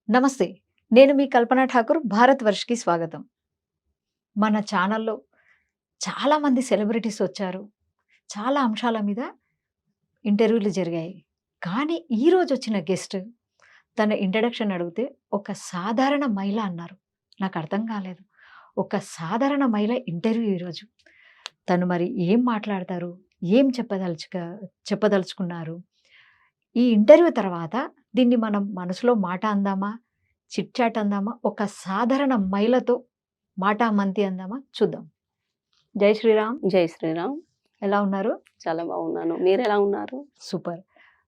నమస్తే. నేను మీ కల్పన ఠాకూర్. భారత్ వర్ష్‌కి స్వాగతం. మన ఛానల్‌లో చాలామంది సెలబ్రిటీస్ వచ్చారు. చాలా అంశాల మీద ఇంటర్వ్యూలు జరిగాయి. కానీ ఈరోజు వచ్చిన గెస్ట్ తన ఇంట్రడక్షన్ అడిగితే ఒక సాధారణ మహిళ అన్నారు. నాకు అర్థం కాలేదు. ఒక సాధారణ మహిళ ఇంటర్వ్యూ ఈరోజు. తను మరి ఏం మాట్లాడతారు? ఏం చెప్పదలుచుకున్నారు? ఈ ఇంటర్వ్యూ తర్వాత దీన్ని మనం మనసులో మాట అందామా? చిట్ చాట్ అందామా? ఒక సాధారణ మహిళతో మాటామంతి అందామా? చూద్దాం. జై శ్రీరామ్. జై శ్రీరామ్. ఎలా ఉన్నారు? చాలా బాగున్నాను. మీరెలా ఉన్నారు? సూపర్.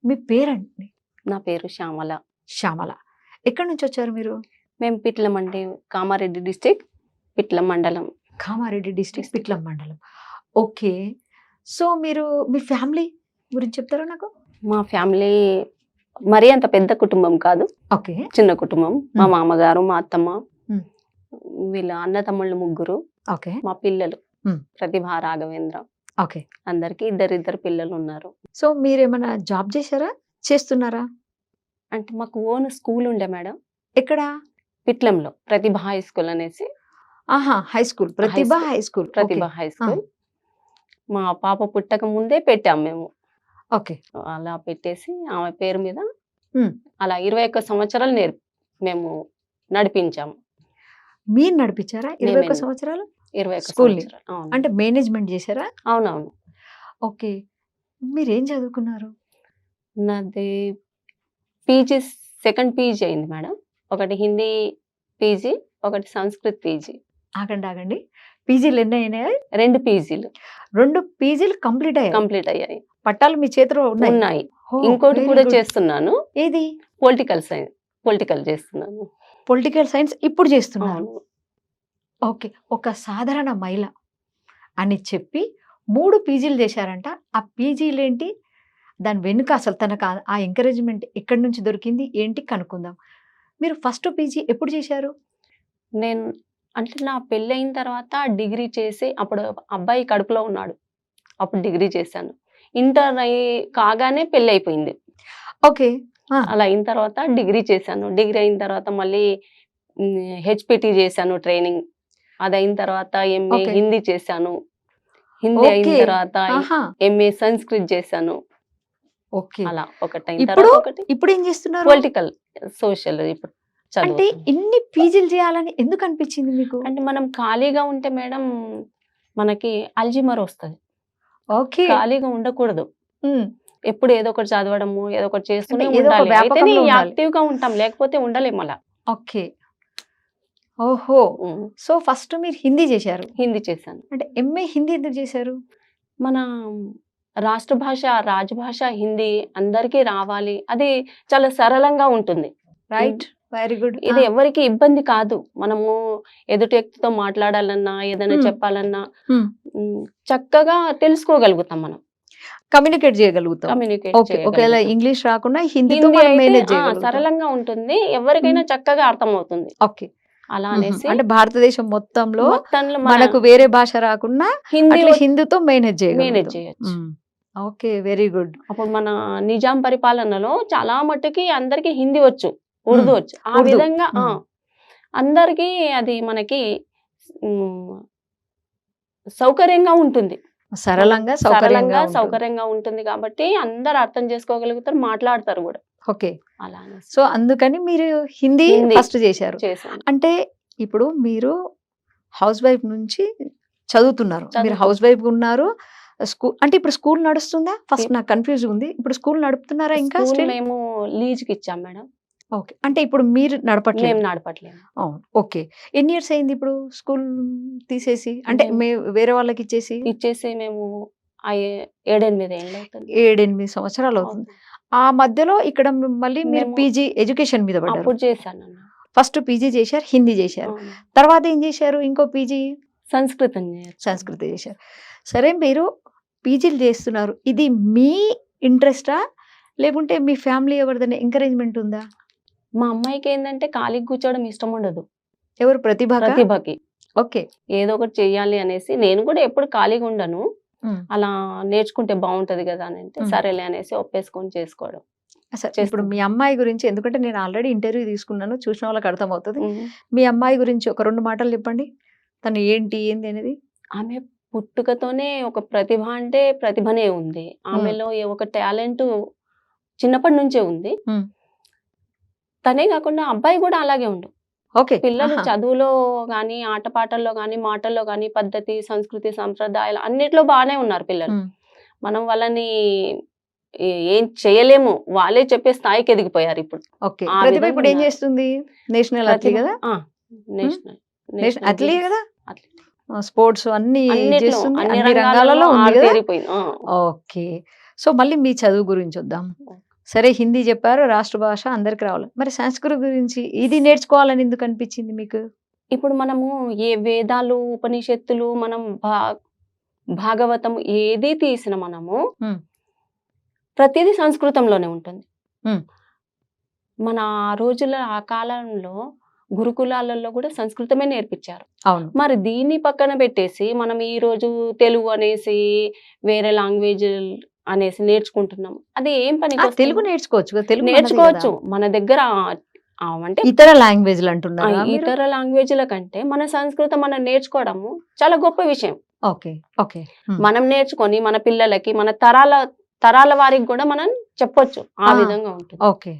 మీ పేరండి? నా పేరు శ్యామల. శ్యామల. ఎక్కడి నుంచి వచ్చారు మీరు? మేము పిట్లం అంటే కామారెడ్డి డిస్ట్రిక్ట్, పిట్లం మండలం. కామారెడ్డి డిస్ట్రిక్ట్, పిట్లం మండలం. ఓకే. సో మీరు మీ ఫ్యామిలీ గురించి చెప్తారా నాకు? మా ఫ్యామిలీ మరీ అంత పెద్ద కుటుంబం కాదు, ఓకే. చిన్న కుటుంబం. మా మామగారు, మా అత్తమ్మ, మ్. వీళ్ళ అన్న తమ్ముళ్ళు ముగ్గురు, ఓకే. మా పిల్లలు మ్. ప్రతిభ, రాఘవేంద్ర. ఓకే. అందరికి ఇద్దరు పిల్లలు ఉన్నారు. సో మీరేమైనా జాబ్ చేశారా? చేస్తున్నారా? అంటే మాకు ఓన్ స్కూల్ ఉండే మేడం, ఎక్కడ? పిట్లంలో ప్రతిభ హై స్కూల్ అనేసి. ఆహా, హై స్కూల్. ప్రతిభ హై స్కూల్. ప్రతిభ హై స్కూల్. మా పాప పుట్టక ముందే పెట్టాం మేము. ఓకే. అలా పెట్టేసి ఆమె పేరు మీద మ్. అలా 21 సంవత్సరాలు మేము నడిపించాము. మీరు నడిపించారా 21 సంవత్సరాలు? 21 స్కూల్ని సంవత్సరాలు. అవును. అంటే మేనేజ్మెంట్ చేశారా? అవునవును. ఓకే. మీరేం చదువుకున్నారు? నాది పీజీ, సెకండ్ పీజీ అయింది మేడం. ఒకటి హిందీ పీజీ, ఒకటి సంస్కృత్ పీజీ. ఆగండి. పీజీలు ఎన్ని అయినాయి? 2 పీజీలు 2 పీజీలు కంప్లీట్ అయ్యాయి. కంప్లీట్ అయ్యాయి. పట్టాలు మీ చేతిలో ఉన్నాయి. ఓ, ఇంకోటి very కూడా good. చేస్తున్నాను, ఏది? పొలిటికల్ చేస్తున్నాను. పొలిటికల్ సైన్స్ ఇప్పుడు చేస్తున్నారు. అవును. ఓకే. ఒక సాధారణ మహిళ అని చెప్పి 3 పీజీలు చేశారంట. ఆ పీజీలు ఏంటి? దాని వెనుక అసలు తనకు ఆ ఎంకరేజ్మెంట్ ఎక్కడి నుంచి దొరికింది ఏంటి కనుక్కుందాం. మీరు ఫస్ట్ పీజీ ఎప్పుడు చేశారు? నేను అంటే నా పెళ్ళయిన తర్వాత డిగ్రీ చేసి, అప్పుడు అబ్బాయి కడుపులో ఉన్నాడు, అప్పుడు డిగ్రీ చేశాను. ఇంటర్ కాగానే పెళ్ళి అయిపోయింది. ఓకే. అలా అయిన తర్వాత డిగ్రీ చేశాను. డిగ్రీ అయిన తర్వాత మళ్ళీ హెచ్పిటి చేశాను ట్రైనింగ్. అది అయిన తర్వాత ఎంఏ Okay. హిందీ చేశాను. హిందీ అయిన Okay. తర్వాత ఆహా. ఎంఏ సంస్కృత్ చేశాను. ఓకే. అలా ఒకటి అయిన ఇప్పుడు తర్వాత ఒకటి ఇప్పుడు ఏం చేస్తున్నారు? పొలిటికల్, సోషల్ ఇప్పుడు అంటే చదువు. ఇన్ని పీజీలు చేయాలని ఎందుకు అనిపించింది మీకు? అంటే మనం ఖాళీగా ఉంటే మేడం మనకి అల్జిమర్ వస్తుంది. ఓకే. ఖాళీగా ఉండకూడదు. ఉమ్. ఎప్పుడు ఏదో ఒకటి చదవడము, ఏదో ఒకటి చేస్తూనే అంటే ఏదో ఒక ఉండాలి. అయితేనే వ్యాపకంలో ఉండాలి. యాక్టివ్ గా ఉంటాం, లేకపోతే ఉండలేము అలా. ఓకే. ఓహో. ఉమ్. సో ఫస్ట్ మీరు హిందీ చేశారు. హిందీ చేశాను. అంటే ఎంఏ హిందీ ఎందుకు చేశారు? మన రాష్ట్ర భాష, రాజభాష హిందీ అందరికీ రావాలి. అది చాలా సరళంగా ఉంటుంది. రైట్. Very good. ఇది ఎవరికి ఇబ్బంది కాదు. మనము ఎదుటి వ్యక్తితో మాట్లాడాలన్నా, ఏదైనా చెప్పాలన్నా చక్కగా తెలుసుకోగలుగుతాం. మనం కమ్యూనికేట్ చేయగలుగుతాం. Communicate okay. ఒకవేళ ఇంగ్లీష్ రాకుండా హిందీతో హిందీ మనం అయితే మేనేజ్ చేయగలుగుతాం. సరళంగా ఉంటుంది, ఎవరికైనా చక్కగా అర్థమవుతుంది. ఓకే. అలా మ్మ్. అనేసి అంటే భారతదేశం మొత్తంలో మొత్తంలో మనకు వేరే భాష రాకున్నా హిందీ అట్లా హిందీతో మేనేజ్ మేనేజ్ చేయగలుగుతాం. చేయొచ్చు. ఓకే. Very good. అప్పుడు మన నిజాం పరిపాలనలో చాలా మట్టుకి అందరికి హిందీ వచ్చు, ఉర్దూ వచ్చు. ఆ ఉర్దూ. విధంగా అందరికి అది మనకి సౌకర్యంగా ఉంటుంది. సరళంగా సౌకర్యంగా ఉంటుంది కాబట్టి అందరు అర్థం చేసుకోగలుగుతారు, మాట్లాడతారు కూడా. ఓకే. అలా అనేసి సో అందుకని మీరు హిందీ ఫస్ట్ చేశారు. చేశాను. అంటే ఇప్పుడు మీరు హౌస్ వైఫ్ నుంచి చదువుతున్నారు. మీరు చదువుతున్నా. హౌస్ వైఫ్ ఉన్నారు. అంటే ఇప్పుడు స్కూల్ నడుస్తుందా? ఫస్ట్ నాకు కన్ఫ్యూజ్ ఉంది. ఇప్పుడు స్కూల్ నడుపుతున్నారా ఇంకా? School still? మేము లీజ్కి ఇచ్చాం మేడం. ఓకే. అంటే ఇప్పుడు మీరు నడపట్లేదు. మేము నడపట్లేము. అవును. ఓకే. ఎన్ని ఇయర్స్ అయింది ఇప్పుడు స్కూల్ తీసేసి? అంటే వేరే వాళ్ళకి ఇచ్చేసి మేము 7-8 ఏళ్ళు అవుతుంది. 7-8 సంవత్సరాలు అవుతుంది. ఆ మధ్యలో ఇక్కడ మళ్ళీ మీరు మేము పీజీ ఎడ్యుకేషన్ మీద పడ్డారు. అప్పుడు చేశాను. ఫస్ట్ పీజీ చేశారు, హిందీ చేశారు. అవును. తర్వాత ఏం చేశారు? ఇంకో పీజీ సంస్కృతం సంస్కృతి చేశారు. సరే, మీరు పీజీలు చేస్తున్నారు. ఇది మీ ఇంట్రెస్టా లేకుంటే మీ ఫ్యామిలీ ఎవరిదైనా ఎంకరేజ్మెంట్ ఉందా? మా అమ్మాయికి ఏంటంటే ఖాళీగా కూర్చోవడం ఇష్టం ఉండదు. ఎవరు? ప్రతిభకి. ఓకే. ఏదో ఒకటి చెయ్యాలి అనేసి, నేను కూడా ఎప్పుడు ఖాళీగా ఉండను, అలా నేర్చుకుంటే బాగుంటది కదా అని అంటే సరేలే అనేసి ఒప్పేసుకొని చేసుకోవడం. అసలు ఇప్పుడు చేస్తాం. మీ అమ్మాయి గురించి, ఎందుకంటే నేను ఆల్రెడీ ఇంటర్వ్యూ తీసుకున్నాను, చూసిన వాళ్ళకి అర్థమవుతది. హ్మ్. మీ అమ్మాయి గురించి ఒక 2 మాటలు చెప్పండి. తను ఏంటి? ఏంది అనేది? ఆమె పుట్టుకతోనే ఒక ప్రతిభ అంటే ప్రతిభనే ఉంది. హ్మ్. ఆమెలో ఒక టాలెంటు చిన్నప్పటి నుంచే ఉంది. హ్మ్. తనే గాకుండా అబ్బాయి గూడా అలాగే ఉండు. ఓకే. పిల్లలు ఆహా! చదువులో గానీ, ఆటపాటల్లో గానీ, మాటల్లో గానీ, పద్ధతి, సంస్కృతి, సంప్రదాయాలు అన్నిట్లో బానే ఉన్నారు పిల్లలు. హ్మ్. మనం వాళ్ళని ఏం చేయలేము. వాళ్ళే చెప్పే స్థాయికి ఎదిగిపోయారిప్పుడు. ఓకే. ఆ ప్రతిభ విధంగా ఇప్పుడు ఏం ఉన్నారు. చేస్తుంది? నేషనల్ అథ్లీ ప్రతిభ గదా! ఆ! హ్మ్. నేషనల్. నేషనల్ అథ్లీ గేమ్స్ గదా! అట్లా. స్పోర్ట్స్ అన్నీ అన్నిట్లో, చేస్తుంది. అన్ని అన్ని రంగాలలో రంగాలలో ఉంది గదా! ఆరితేరిపోయింది. ఆ! ఓకే. సో, మళ్ళీ మీ చదువు గురించొద్దాం. సరే, హిందీ చెప్పారు, రాష్ట్ర భాష అందరికి రావాలి. మరి సంస్కృతి గురించి ఇది నేర్చుకోవాలని ఎందుకు అనిపించింది మీకు? ఇప్పుడు మనము ఏ వేదాలు, ఉపనిషత్తులు మనం భాగవతం ఏది తీసినా మనము హ్మ్. ప్రతీదీ సంస్కృతంలోనే ఉంటుంది. హ్మ్. మన ఆ రోజుల్లో ఆ కాలంలో గురుకులాలలో గూడా సంస్కృతమే నేర్పించారు. అవును. మరి దీన్ని పక్కన పెట్టేసి మనం ఈరోజు తెలుగు అనేసి, వేరే లాంగ్వేజ్ అనేసి నేర్చుకుంటున్నాం. అది ఏం తెలుగు పనికొస్తుంది? నేర్చుకోవచ్చు కదా! తెలుగు మనది గదా! నేర్చుకోవచ్చు. మన దగ్గర అంటే ఇతర లాంగ్వేజ్‌లు అంటున్నారా మీరు? ఇతర లాంగ్వేజ్‌ల కంటే మన సంస్కృతం మనం నేర్చుకోవడము చాలా గొప్ప విషయం. ఓకే. ఓకే. హ్మ్. మనం నేర్చుకొని మన పిల్లలకి, మన తరాల వారికి గూడా మనం చెప్పొచ్చు. ఆ ఆ! విధంగా ఉంటుంది. ఓకే.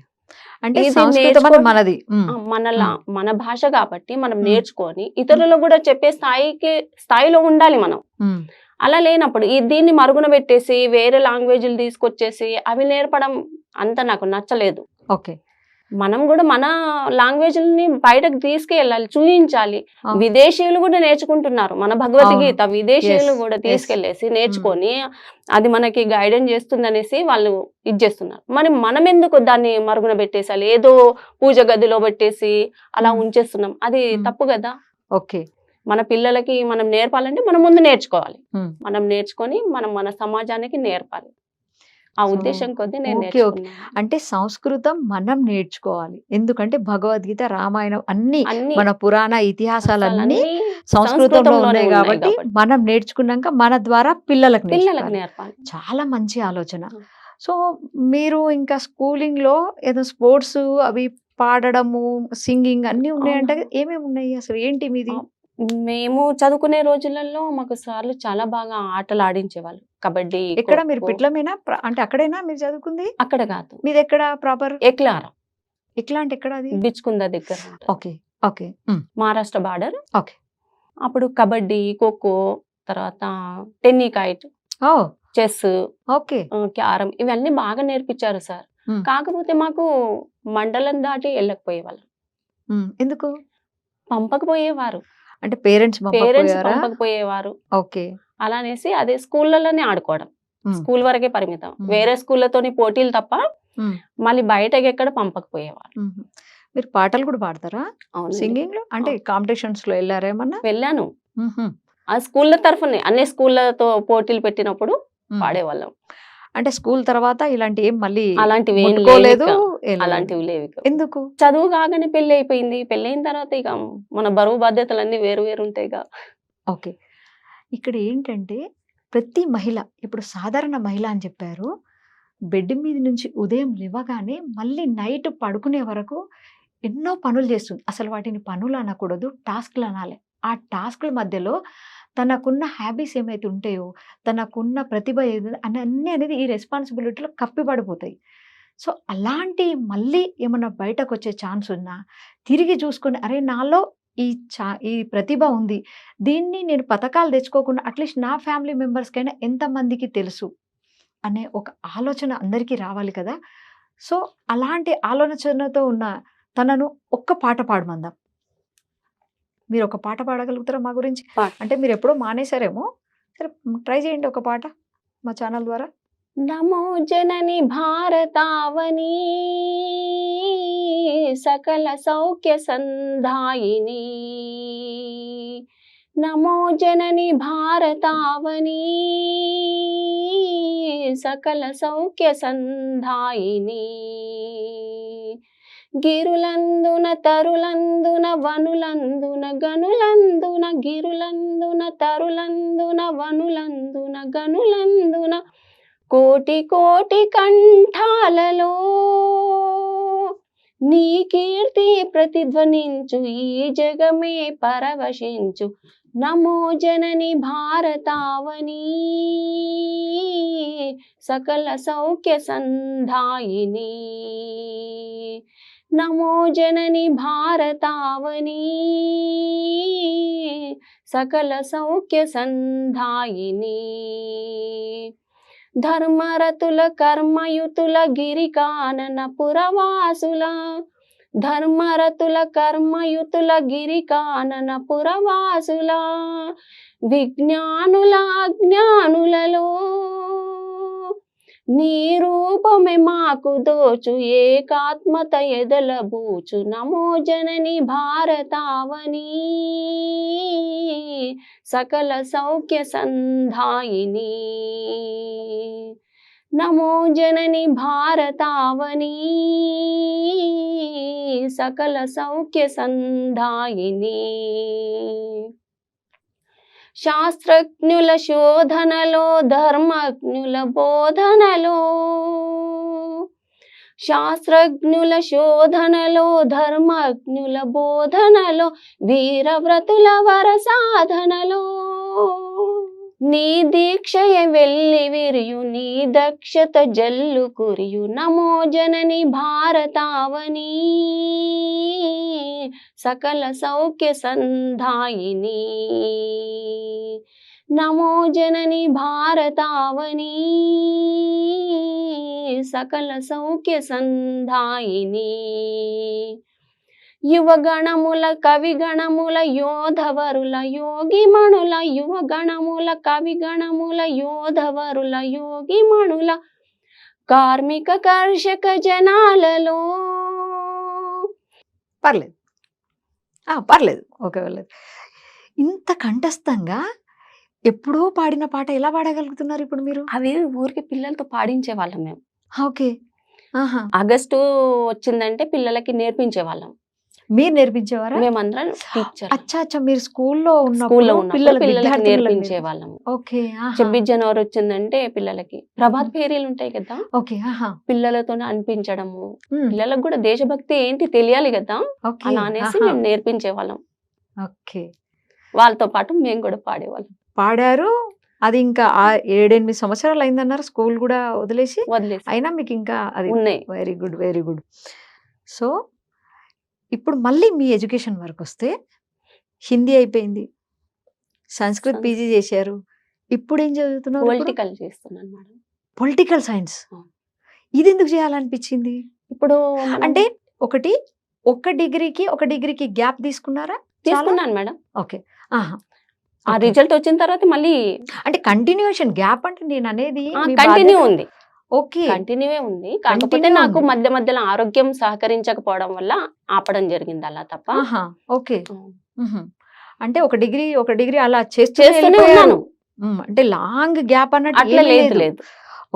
అంటే ఇది సంస్కృతం నేర్చుకోవడం మనది. హ్మ్. మనలా హ్మ్. మన భాష గాబట్టి మనం హ్మ్. నేర్చుకొని హ్మ్. ఇతరులకు గూడా చెప్పే స్థాయిలో ఉండాలి మనం. హ్మ్. అలా లేనప్పుడు దీన్ని మరుగున పెట్టేసి వేరే లాంగ్వేజ్‌లు తీసుకొచ్చేసి అవి నేర్పడం అంత నాకు నచ్చలేదు. ఓకే. మనం గూడా మన లాంగ్వేజ్‌లని బయటకు తీసుకెళ్ళాలి, చూయించాలి. అవును. విదేశీయులు గూడా నేర్చుకుంటున్నారు. మన అవును. భగవద్గీత యెస్. విదేశీయులు గూడా యెస్. తీసుకెళ్ళేసి హ్మ్. నేర్చుకొని, అది మనకి గైడెన్స్ చేస్తుందనేసి వాళ్ళు ఇది జేస్తున్నారు. మరి మనమెందుకు దాన్ని మరుగున బెట్టేసాలి? ఏదో పూజ గదిలో బెట్టేసి అలా హ్మ్. ఉంచేస్తున్నాం. అది హ్మ్. తప్పు గదా! ఓకే. మన పిల్లలకి మనం నేర్పాలంటే మనం ముందు నేర్చుకోవాలి. హ్మ్. మనం నేర్చుకొని మనం మన సమాజానికి నేర్పాలి. ఆ సో, ఉద్దేశ్యం కొద్దీ నేను ఓకే. ఓకే. నేర్చుకున్నాను. అంటే సంస్కృతం మనం నేర్చుకోవాలి. ఎందుకంటే భగవద్గీత, రామాయణం అన్నీ అన్నీ మన పురాణ ఇతిహాసాలన్నీ అసలన్నీ సంస్కృతంలో సంస్కృతంలోనే ఉన్నాయి ఉన్నాయి గాబట్టి, గాబట్టి. మనం నేర్చుకున్నాక మన ద్వారా పిల్లలకు పిల్లలకి నేర్పాలి. నేర్పాలి. చాలా మంచి ఆలోచన. ఆ! సో, మీరు ఇంకా స్కూలింగ్‌లో ఏదో స్పోర్ట్స్ అవి పాడడము, సింగింగ్ అన్నీ ఉన్నాయంట అవునా? కదా! ఏమేమి ఉన్నాయి? అసలు ఏంటి మీది? ఆ! మేము చదువుకునే రోజులలో మాకు సార్‌లు చాలా బాగా ఆటలాడించేవాళ్ళు. కబడ్డీ, ఎక్కడ మీరు ఖోఖో పిట్లమేనా? అంటే అక్కడేనా మీరు చదువుకుంది? అక్కడ గాదు. మీదెక్కడ ప్రాపర్? ఎక్లారం, ఎట్లా అంటే ఎక్కడ అది? బిచ్కుంద దగ్గర ఉంటది. ఓకే. ఓకే. హ్మ్. మహారాష్ట్ర బార్డర్. ఓకే. అప్పుడు కబడ్డీ, ఖోఖో, తర్వాత tennikoit, oh! Chess, okay. Carrom ఇవన్నీ బాగా నేర్పించారు సార్. హ్మ్. కాకపోతే మాకు మండలం దాటి ఎళ్ళకపోయేవాళ్ళం. హ్మ్. ఎందుకు? పంపకపోయేవారు. అంటే పేరెంట్స్ పేరెంట్స్ పంపకపోయారా? పంపకపోయేవారు. ఓకే. అలా అనేసి అదే స్కూళ్ళలోనే ఆడుకోవడం. హ్మ్. స్కూల్ వరకే పరిమితం. హ్మ్. వేరే స్కూళ్ళతోని పోటీలు తప్ప హ్మ్. మళ్ళీ బయటకెక్కడ పంపకపోయేవారు. హుహు. మీరు పాటలు కూడా పాడతారా? అవునండి. సింగింగ్‌లో? అంటే ఆ! కాంపిటీషన్స్‌లో ఎళ్లారా ఏమన్నా? వెళ్ళాను. హుహు. ఆ స్కూళ్ళ తరఫునే అన్ని స్కూళ్ళతో పోటీలు పెట్టినప్పుడు హ్మ్. పాడేవాళ్ళం. అంటే స్కూల్ తర్వాత ఇలాంటియేం మళ్ళీ అలాంటివేం ముట్టుకోలేదు, లేవిక. ఏం లేదు. అలాంటివి లేవిక. ఎందుకు? చదువు కాగానే పెళ్లయిపోయింది. పెళ్లయిన తర్వాత ఇక మన బరువు బాధ్యతలన్నీ వేరు వేరు ఉంటాయిగా. ఓకే. ఇక్కడ ఏంటంటే ప్రతి మహిళ, ఇప్పుడు సాధారణ మహిళ అని చెప్పారు. బెడ్ మీద నుంచి ఉదయం లేవగానే మళ్ళీ నైట్ పడుకునే వరకు ఎన్నో పనులు చేస్తుంది. అసలు వాటిని పనులు అనకూడదు, టాస్క్‌లు అనాలి. ఆ టాస్క్‌ల మధ్యలో తనకున్న హాబీస్ ఏమైతే ఉంటాయో, తనకున్న ప్రతిభ ఏది అన్నీ అనేది ఈ రెస్పాన్సిబిలిటీలో కప్పిపడిపోతాయి. సో, అలాంటి మళ్ళీ ఏమన్నా బయటకొచ్చే ఛాన్స్ ఉన్నా, తిరిగి చూసుకొని అరే! నాలో ఈ ప్రతిభ ఉంది. దీన్ని నేను పతకాలు తెచ్చుకోకుండా అట్‌లీస్ట్ నా ఫ్యామిలీ మెంబర్స్‌కైనా ఎంతమందికి తెలుసు అనే ఒక ఆలోచన అందరికీ రావాలి కదా! సో, అలాంటి ఆలోచనతో ఉన్న తనను ఒక్క పాట పాడమందాం. మీరొక పాట పాడగలుగుతారా మా గురించి? పాట. అంటే మీరెప్పుడో మానేసారేమో. సరే, ట్రై చేయండి ఒక పాట మా ఛానల్ ద్వారా. నమో జనని భారతావని సకల సౌఖ్య సంధాయిని నమో జనని భారతావని సకల సౌఖ్య సంధాయిని గిరులందున తరులందున వనులందున గనులందున గిరులందున తరులందున వనులందున గనులందున కోటి కోటి కంఠాలలో నీ కీర్తి ప్రతిధ్వనించు, ఈ జగమే పరవశించు. నమో జనని భారతావని, సకల సౌఖ్య సంధాయిని. నమో జనని భారతావని, సకల సౌఖ్య సంధాయిని. ధర్మరతుల కర్మయుతుల గిరికానన పురవాసుల, ధర్మరతుల కర్మయుతుల గిరికానన పురవాసుల, విజ్ఞానుల అజ్ఞానులలో నీ రూపమే మాకు దోచు, ఏకాత్మత ఎదలబూచు. నమో జనని భారతావని, సకల సౌఖ్య సంధాయిని. నమో జనని భారతావని, సకల సౌఖ్య సంధాయిని. శాస్త్రజ్ఞుల శోధనలో, ధర్మజ్ఞుల బోధనలో, శాస్త్రజ్ఞుల శోధనలో, ధర్మజ్ఞుల బోధనలో, వీరవ్రతుల వర సాధనలో నీ దీక్షయ వెళ్ళి విరియు, నీ దక్షత జల్లు కురియు. నమో జనని భారతావని, సకల సౌఖ్య సంధాయిని. నమో జనని భారతావని, సకల సౌఖ్య సంధాయిని. యువగణముల కవిగణముల యోధవరుల యోగిమణుల, యువగణముల కవిగణముల యోధవరుల యోగిమణుల, కార్మిక కర్షక జనాలలో. పర్లేదు. పర్లేదు. ఓకే. వెళ్ళలేదు. ఇంత కంఠస్థంగా ఎప్పుడో పాడిన పాట ఎలా పాడగలుగుతున్నారు ఇప్పుడు మీరు? అవి ఊరికి పిల్లలతో పాడించే వాళ్ళం మేము. ఓకే. ఆహా! ఆగస్టు వచ్చిందంటే పిల్లలకి నేర్పించే వాళ్ళం. మీరు నేర్పించేవారా? మేమందరం టీచర్. అచ్చా అచ్చా. మీరు స్కూల్లో స్కూల్లో ఉన్నప్పుడు పిల్లలకి నేర్పించే వాళ్ళం. ఓకే. 26 జనవరి వచ్చిందంటే పిల్లలకి ప్రభాత్ ఫేరీలు ఉంటాయి కదా, ఓకే. ఆహా! పిల్లలతోనే అనిపించడము, ఉమ్, పిల్లలకు కూడా దేశభక్తి ఏంటి తెలియాలి కదా, ఓకే. అలా అనేసి ఆహా. మేము నేర్పించే వాళ్ళం. ఓకే. వాళ్ళతో పాటు మేము కూడా పాడేవాళ్ళం. పాడారు. అది ఇంకా 7-8 సంవత్సరాలు అయిందన్నారు స్కూల్ కూడా వదిలేసి. వదిలేసి అయినా మీకు ఇంకా అది ఉన్నాయి. Very good, very good. So ఇప్పుడు మళ్ళీ మీ ఎడ్యుకేషన్ వరకు వస్తే హిందీ అయిపోయింది, సంస్కృత్ పీజీ చేశారు. ఇప్పుడు ఏం చదువుతున్నారు? పొలిటికల్ చేస్తున్నాను మేడం. Political science. ఆ. ఇది ఎందుకు చేయాలనిపించింది? ఇప్పుడు అంటే ఒక డిగ్రీకి గ్యాప్ తీసుకున్నారా? తీసుకున్నాను మేడం. ఓకే. ఆహా. ఆ ఓకే. రిజల్ట్ వచ్చిన తర్వాత మళ్ళీ అంటే కంటిన్యూషన్ గ్యాప్ అంటే నేను అనేది మీ కంటిన్యూ బాధ్యత. ఉంది, ఓకే. కంటిన్యూ ఉంది. కాకపోతే Continue నాకు ఉంది. మధ్య మధ్యలో ఆరోగ్యం సహకరించకపోవడం వల్ల ఆపడం జరిగింది అలా తప్ప. ఆహా. ఓకే. ఆ. మ్హూ. అంటే ఒక డిగ్రీ అలా చేస్తూనే చేస్తూనే వెళ్ళిపోయారు. ఉన్నాను. అంటే లాంగ్ గ్యాప్ అన్నట్టు అట్లా ఏమీ లేదు లేదు. లేదు.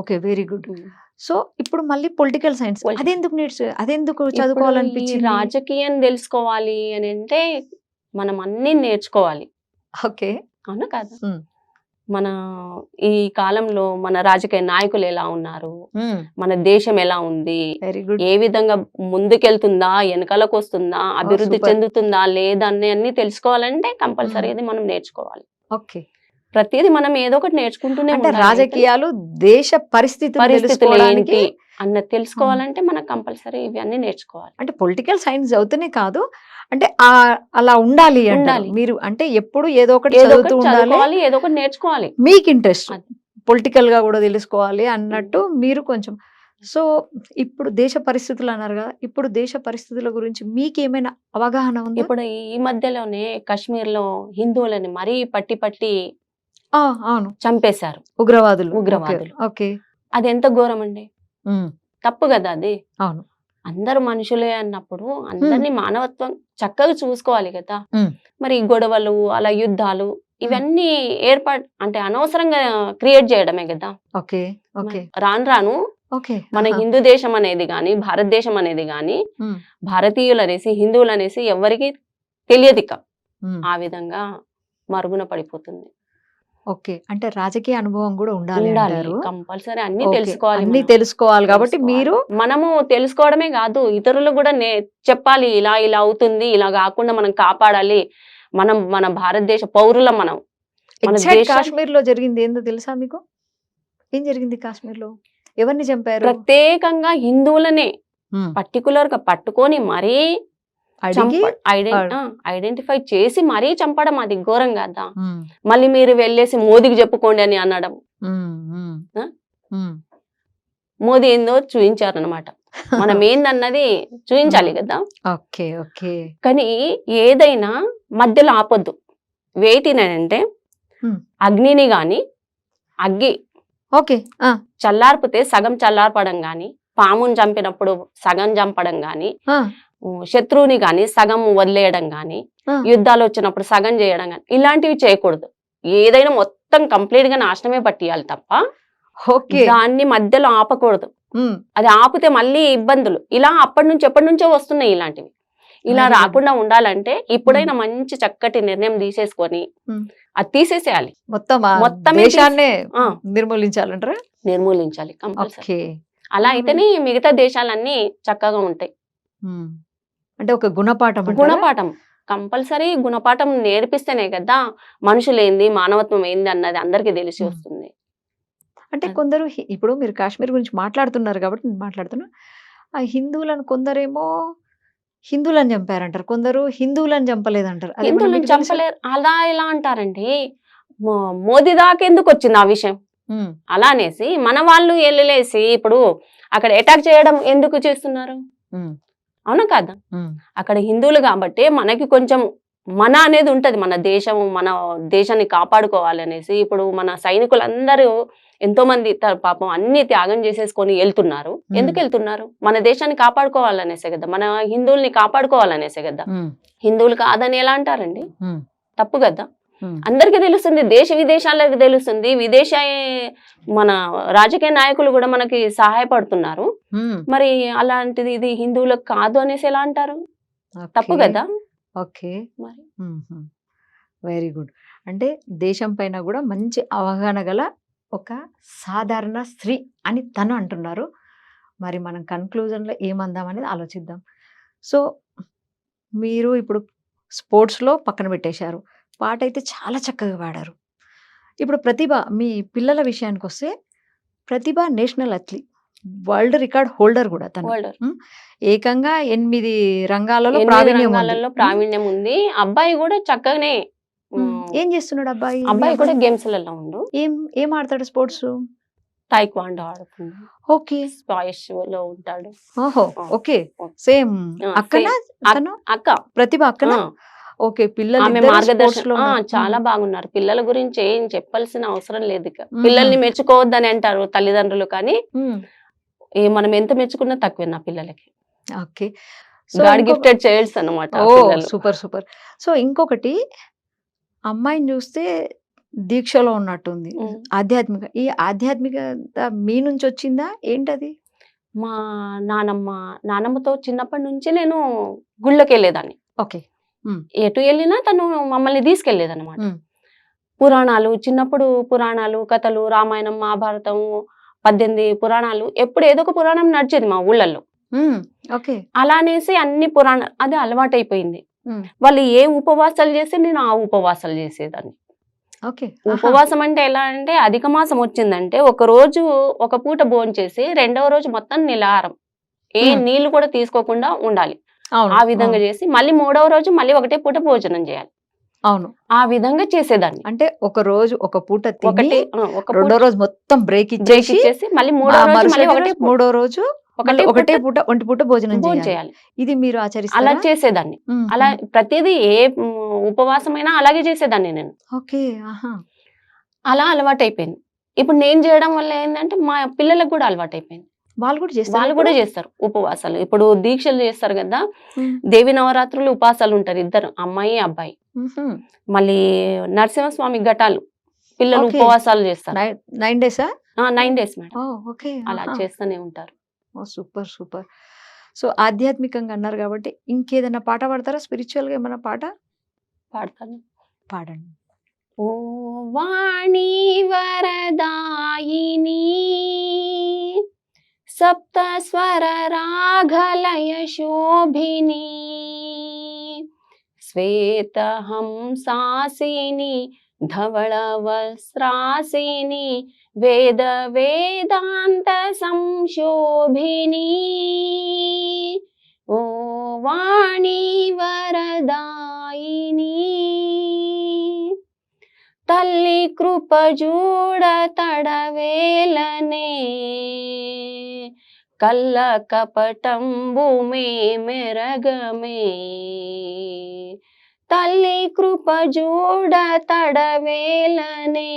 Okay. Very good. Um. So ఇప్పుడు మళ్ళీ పొలిటికల్ సైన్స్ Political. అదెందుకు ఇప్పుడు ఈ చదువుకోవాలనిపించింది? రాజకీయం తెలుసుకోవాలి అని అంటే మనం అన్ని నేర్చుకోవాలి, ఓకే. అవునా కాదా? ఉమ్. మన ఈ కాలంలో మన రాజకీయ నాయకులు ఎలా ఉన్నారు, ఉమ్. మన దేశం ఎలా ఉంది, వెరీ గుడ్. ఏ విధంగా ముందుకెళ్తుందా, వెనకాలకు వస్తుందా, అభివృద్ధి సూపర్. చెందుతుందా లేదా అన్ని తెలుసుకోవాలంటే కంపల్సరీ అది మనం నేర్చుకోవాలి. ఓకే. ప్రతిదీ మనం ఏదో ఒకటి నేర్చుకుంటూనే అంటే ఉండాలి. రాజకీయాలు దేశ పరిస్థితులు పరిస్థితులు తెలుసుకోవడానికి ఏంటి అన్నది తెలుసుకోవాలంటే మనం కంపల్సరీ ఇవన్నీ నేర్చుకోవాలి. అంటే పొలిటికల్ సైన్స్ చదువుతూనే కాదు, అంటే అలా ఉండాలి అంటారు ఉండాలి. మీరు. అంటే ఎప్పుడు ఏదో ఒకటి ఏదో చదువుతూ ఒకటి ఉండాలి. చదువుకోవాలి, ఏదో ఒకటి నేర్చుకోవాలి. మీకు ఇంట్రెస్ట్ అది. పొలిటికల్ గా కూడా తెలుసుకోవాలి అన్నట్టు మీరు కొంచెం. సో ఇప్పుడు దేశ పరిస్థితులు అన్నారు కదా, ఇప్పుడు దేశ పరిస్థితుల గురించి మీకేమైనా అవగాహన ఉందా? ఇప్పుడు ఈ మధ్యలోనే కాశ్మీర్ లో హిందువులని మరీ పట్టి అవును. చంపేశారు ఉగ్రవాదులు. ఉగ్రవాదులు. ఓకే. అది ఎంత ఘోరం అండి, ఉమ్, తప్పు కదా అది. అవును. అందరు మనుషులే అన్నప్పుడు అందరినీ మానవత్వం చక్కగా చూసుకోవాలి కదా. ఉమ్. మరి ఈ గొడవలు అలా యుద్ధాలు ఇవన్నీ అంటే అనవసరంగా క్రియేట్ చేయడమే కదా. ఓకే. ఓకే. రాను ఓకే. మన ఆహా. హిందూ దేశం అనేది గాని, భారతదేశం అనేది గాని, ఉమ్, భారతీయులు అనేసి హిందువులు అనేసి ఎవరికి తెలియదు ఇక. ఉమ్. ఆ విధంగా మరుగున పడిపోతుంది. ఓకే. అంటే రాజకీయ అనుభవం గూడా ఉండాలి ఉండాలి. అంటారు. కంపల్సరీ అన్నీ ఓకే. తెలుసుకోవాలి అన్నీ మనం. తెలుసుకోవాలి కాబట్టి మీరు మనము తెలుసుకోవడమే గాదు, ఇతరులకు గూడా చెప్పాలి. ఇలా ఇలా అవుతుంది. ఇలా గాకుండా మనం కాపాడాలి. మన భారతదేశ పౌరులం మనం. మన ఎగ్జాక్ట్ దేశం కాశ్మీర్‌లో జరిగింది ఏందో తెలుసా మీకు? ఏం జరిగింది కాశ్మీర్‌లో? ఎవరిని చంపారు? ప్రత్యేకంగా హిందువులనే హ్మ్. పర్టిక్యులర్‌గా పట్టుకొని మరీ అడిగి ఆహ్, ఐడెంటిఫై చేసి మరీ చంపడం అది ఘోరం గాదా! హ్మ్. మళ్ళీ మీరు వెళ్ళేసి మోదీకి జెప్పుకోండి అని అనడం. హ్మ్. హ్మ్. ఆ! హ్మ్. మోదీ ఏందో చూయించారనమాట. మనం ఏందన్నది చూయించాలి గదా! ఓకే. ఓకే. కానీ ఏదైనా మధ్యలో ఆపొద్దు. వేటినంటే హ్మ్. అగ్నిని గాని, అగ్గి ఓకే. ఆ! చల్లార్పితే సగం చల్లార్పడం గాని, పాముని చంపినప్పుడు సగం చంపడం గాని, ఆ! శత్రువుని గాని సగం వదిలేయడం గాని, ఆ! యుద్ధాలొచ్చినప్పుడు సగం జేయడం గాని, ఇలాంటివి చేయకూడదు. ఏదైనా మొత్తం కంప్లీట్‌గా నాశనమే పట్టియాలి తప్ప, ఓకే. దాన్ని మధ్యలో ఆపకూడదు. హ్మ్. అది ఆపితే మళ్ళీ ఇబ్బందులు. ఇలా ఎప్పటినుంచో వస్తున్నాయి ఇలాంటివి. ఇలా వెరీ గుడ్. రాకుండా ఉండాలంటే ఇప్పుడైనా మంచి చక్కటి నిర్ణయం తీసేసుకొని హ్మ్. అది తీసేసేయాలి. మొత్తం మొత్తమే దేశాన్నే ఆ! నిర్మూలించాలంటారా? నిర్మూలించాలి కంపల్సరీ. ఓకే. అలా ఆహా! అయితేనే మిగతా దేశాలన్నీ చక్కగా ఉంటాయి. హ్మ్. అంటే ఒక గుణపాఠం అంటారా? గుణపాఠం. కంపల్సరీ గుణపాఠం నేర్పిస్తేనే కదా మనుషులేంది, మానవత్వం ఏంది అన్నది అందరికీ తెలిసి హ్మ్. వస్తుంది. అంటే అది. కొందరు ఇప్పుడు మీరు కాశ్మీర్ గురించి మాట్లాడుతున్నారు కాబట్టి నేను మాట్లాడుతున్నా. ఆ హిందువులను కొందరేమో హిందువులని చంపారంటారు. కొందరు హిందువులని చంపలేదంటారు. అదేమన్నా హిందువులను మీకు తెలుసా? చంపలేరు. అలా ఎలా అంటారండి? మోదీ దాకెందుకొచ్చింది ఆ విషయం? హ్మ్. అలా అనేసి మన వాళ్ళు ఎళ్ళలేసి ఇప్పుడు అక్కడ అటాక్ చేయడం ఎందుకు చేస్తున్నారు? హ్మ్. అవునా కాదా? హ్మ్. అక్కడ హిందువులు గాబట్టే మనకి కొంచెం మన అనేది ఉంటది. మన దేశం, మన దేశాన్ని కాపాడుకోవాలనేసి. ఇప్పుడు మన సైనికులందరూ ఎంతోమంది పాపం అన్నీ త్యాగం చేసేసుకొని ఎళ్తున్నారు. హ్మ్. ఎందుకెళ్తున్నారు? మన దేశాన్ని కాపాడుకోవాలనేసే గదా! మన హిందువుల్ని కాపాడుకోవాలనేసే గదా! హ్మ్. హిందువులు కాదని ఎలా అంటారండి? హ్మ్. తప్పు గదా! హ్మ్. అందరికీ తెలుస్తుంది. దేశ విదేశాలకు తెలుస్తుంది. మన రాజకీయ నాయకులు గూడా మనకి సహాయపడుతున్నారు. హ్మ్. మరి అలాంటిది ఇది హిందువులకు కాదు అనేసి ఎలా అంటారు? తప్పు ఓకే. గదా! ఓకే. మరి. హుహు. Very good. అంటే దేశం పైన గూడా మంచి అవగాహన గల ఒక సాధారణ స్త్రీ అని తను అంటున్నారు. మరి మనం కన్‌క్లూజన్‌లో ఏమందాం అనేది ఆలోచిద్దాం. సో, మీరు ఇప్పుడు స్పోర్ట్స్‌లో పక్కన పెట్టేశారు. పాటైతే చాలా చక్కగా పాడారు. ఇప్పుడు ప్రతిభ మీ పిల్లల విషయానికొస్తే Pratibha national athlete. World record holder గూడా తను. హోల్డర్. హ్మ్. ఏకంగా 8 రంగాలలో 8 ప్రావీణ్యం ఉంది. రంగాలలో హ్మ్. ప్రావీణ్యం ఉంది. అబ్బాయి గూడా చక్కగానే హ్మ్. హ్మ్. ఏం జేస్తున్నాడు అబ్బాయి? మీ అబ్బాయి కూడా అబ్బాయి? గేమ్స్‌లలో ఉండు. ఏం ఏం ఆడతాడు స్పోర్ట్సు? టైక్వాండో ఆడుతున్నాడు. ఓకే. స్క్వాష్‌లో ఉంటాడు. ఓహో! ఆ! ఓకే. ఓకే. సేమ్ ఆ! అక్కనా? సేమ్. తను అక్క. ప్రతిభ ఆ! అక్కనా? ఓకే. ఆమె పిల్లలిద్దరూ మార్గదర్శనం స్పోర్ట్స్‌లో ఉన్నారు. చాలా బాగున్నారు. పిల్లల గురించి ఏం చెప్పాల్సిన అవసరం లేదిక. హుహు. పిల్లల్ని మెచ్చుకోవద్దని అంటారు తల్లిదండ్రులు కానీ, హ్మ్. మనం ఎంత మెచ్చుకున్నా తక్కువే నా పిల్లలకి. Okay. So, god gifted childs అన్నమాట ఆ ఓహ్! పిల్లలు. సూపర్. సూపర్. సో, ఇంకొకటి అమ్మాయిని జూస్తే దీక్షలో ఉన్నట్టుంది. హ్మ్. ఈ ఆధ్యాత్మికత మీ నుంచొచ్చిందా? ఏంటది? మా నానమ్మతో చిన్నప్పటి నుంచి నేను గుళ్ళకెళ్ళేదాన్ని. ఓకే. హ్మ్. ఎటు ఎళ్ళినా తను మమ్మల్ని తీసుకెళ్ళేదన్నమాట. హ్మ్. చిన్నప్పుడు పురాణాలు, కథలు, రామాయణం, మహాభారతం, 18 పురాణాలు ఎప్పుడు ఏదో ఒక పురాణం నడిచేది మా ఊళ్ళల్లో. హ్మ్. ఓకే. అలా అనేసి అన్ని అది అలవాటైపోయింది. హ్మ్. వాళ్ళు ఏ ఉపవాసాలు చేస్తే నేను ఆ ఉపవాసాలు చేసేదాన్ని. ఓకే. ఆహా! ఉపవాసం అంటే ఎలా అంటే అధిక మాసం వచ్చిందంటే ఒకరోజు ఒక పూట భోంచేసి రెండవ రోజు మొత్తం నిలాహారం. ఏ హ్మ్. నీళ్లు కూడా తీసుకోకుండా ఉండాలి. అవును. ఆ విధంగా అవును. చేసి మళ్ళీ మూడవ రోజు మళ్ళీ ఒకటే పూట భోజనం చేయాలి. అవును. ఆ విధంగా చేసేదాన్ని. అంటే ఒక రోజు ఒక పూట తిని, ఒక పూట రెండో రోజు మొత్తం బ్రేక్ బ్రేక్ ఇచ్చేసి, ఇచ్చేసి మళ్ళీ మూడో రోజు మళ్ళీ మరుసటి ఒకటే రోజు మూడో రోజు మళ్ళీ ఒకటే పూట ఒంటి పూట భోజనం జేయాలి. భోంచేయాలి. ఇది మీరు అలా ఆచరిస్తారా? చేసేదాన్ని. అలా హుహు. ప్రతీదీ ఉపవాసమైనా అలాగే చేసేదాన్ని నేను. ఓకే. ఆహా! అలా అలవాటైపోయింది. ఇప్పుడు నేను చేయడం వల్ల ఏందంటే మా పిల్లలకు కూడా అలవాటైపోయింది. వాళ్ళు గూడా చేస్తారా వాళ్ళు ఇప్పుడు? కూడా చేస్తారు ఉపవాసాలు. ఇప్పుడు దీక్షలు చేస్తారు గదా! హ్మ్. దేవి నవరాత్రులు ఉపాసాలుంటారు ఇద్దరు. అమ్మాయి, అబ్బాయి. హుహు. మళ్ళీ నరసింహస్వామి ఘటాలు పిల్లలు ఓకే. ఉపవాసాలు చేస్తారు. 9 డేసా? 9 డేస్ మేడం. ఓహ్! ఓకే. అలా ఆహా! చేస్తూనే ఉంటారు. ఓహ్! సూపర్. సూపర్. సో, ఆధ్యాత్మికంగా అన్నారు గాబట్టి ఇంకేదైనా పాట పాడతారా? స్పిరిచ్యువల్‌గా ఏమన్నా పాట? పాడతాను. పాడండి. ఓ వాణి వరదాయిని సప్త స్వర రాగలయ శోభిని శ్వేత హంసాసిని ధవళ వస్త్రాసిని వేద వేదాంత సంశోభిని ఓ వాణి వరదాయిని తల్లి కృప చూడ తడవేలనే కల్ల కపటంబు మే మెరగమే తల్లి కృప చూడ తడవేలనే